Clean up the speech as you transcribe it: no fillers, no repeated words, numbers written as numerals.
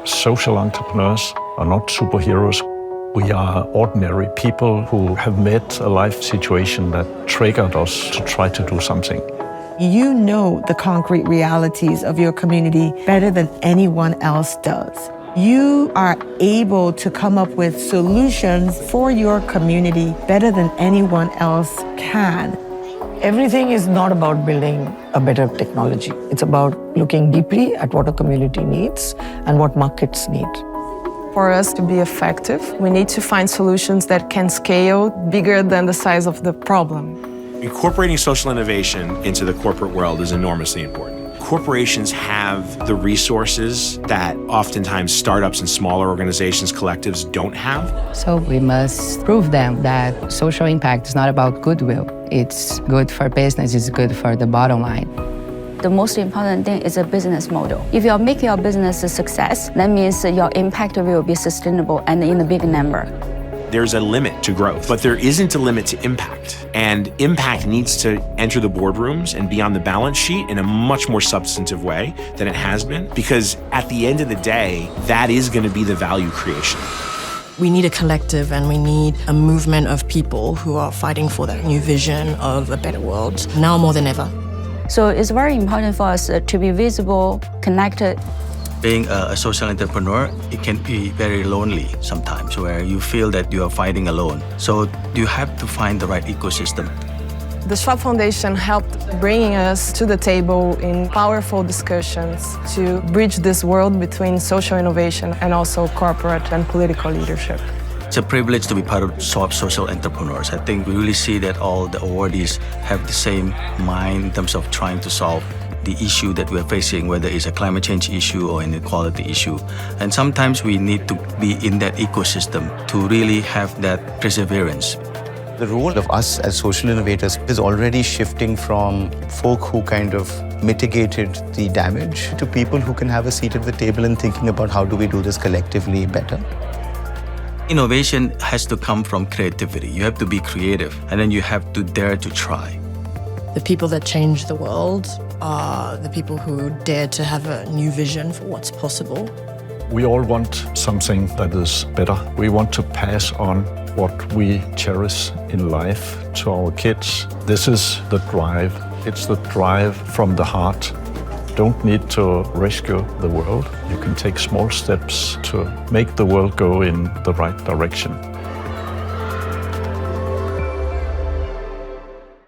social entrepreneurs are not superheroes. We are ordinary people who have met a life situation that triggered us to try to do something. You know the concrete realities of your community better than anyone else does. You are able to come up with solutions for your community better than anyone else can. Everything is not about building a better technology. It's about looking deeply at what a community needs and what markets need. For us to be effective, we need to find solutions that can scale bigger than the size of the problem. Incorporating social innovation into the corporate world is enormously important. Corporations have the resources that oftentimes startups and smaller organizations, collectives don't have. So we must prove them that social impact is not about goodwill. It's good for business, it's good for the bottom line. The most important thing is a business model. If you're making your business a success, that means your impact will be sustainable and in a big number. There's a limit to growth, but there isn't a limit to impact. And impact needs to enter the boardrooms and be on the balance sheet in a much more substantive way than it has been, because at the end of the day, that is going to be the value creation. We need a collective and we need a movement of people who are fighting for that new vision of a better world, now more than ever. So it's very important for us to be visible, connected. Being a social entrepreneur, it can be very lonely sometimes, where you feel that you are fighting alone. So you have to find the right ecosystem. The Schwab Foundation helped bringing us to the table in powerful discussions to bridge this world between social innovation and also corporate and political leadership. It's a privilege to be part of Schwab Social Entrepreneurs. I think we really see that all the awardees have the same mind in terms of trying to solve the issue that we're facing, whether it's a climate change issue or inequality issue. And sometimes we need to be in that ecosystem to really have that perseverance. The role of us as social innovators is already shifting from folk who kind of mitigated the damage to people who can have a seat at the table and thinking about how do we do this collectively better. Innovation has to come from creativity. You have to be creative, and then you have to dare to try. The people that change the world are the people who dare to have a new vision for what's possible. We all want something that is better. We want to pass on what we cherish in life to our kids. This is the drive. It's the drive from the heart. Don't need to rescue the world. You can take small steps to make the world go in the right direction.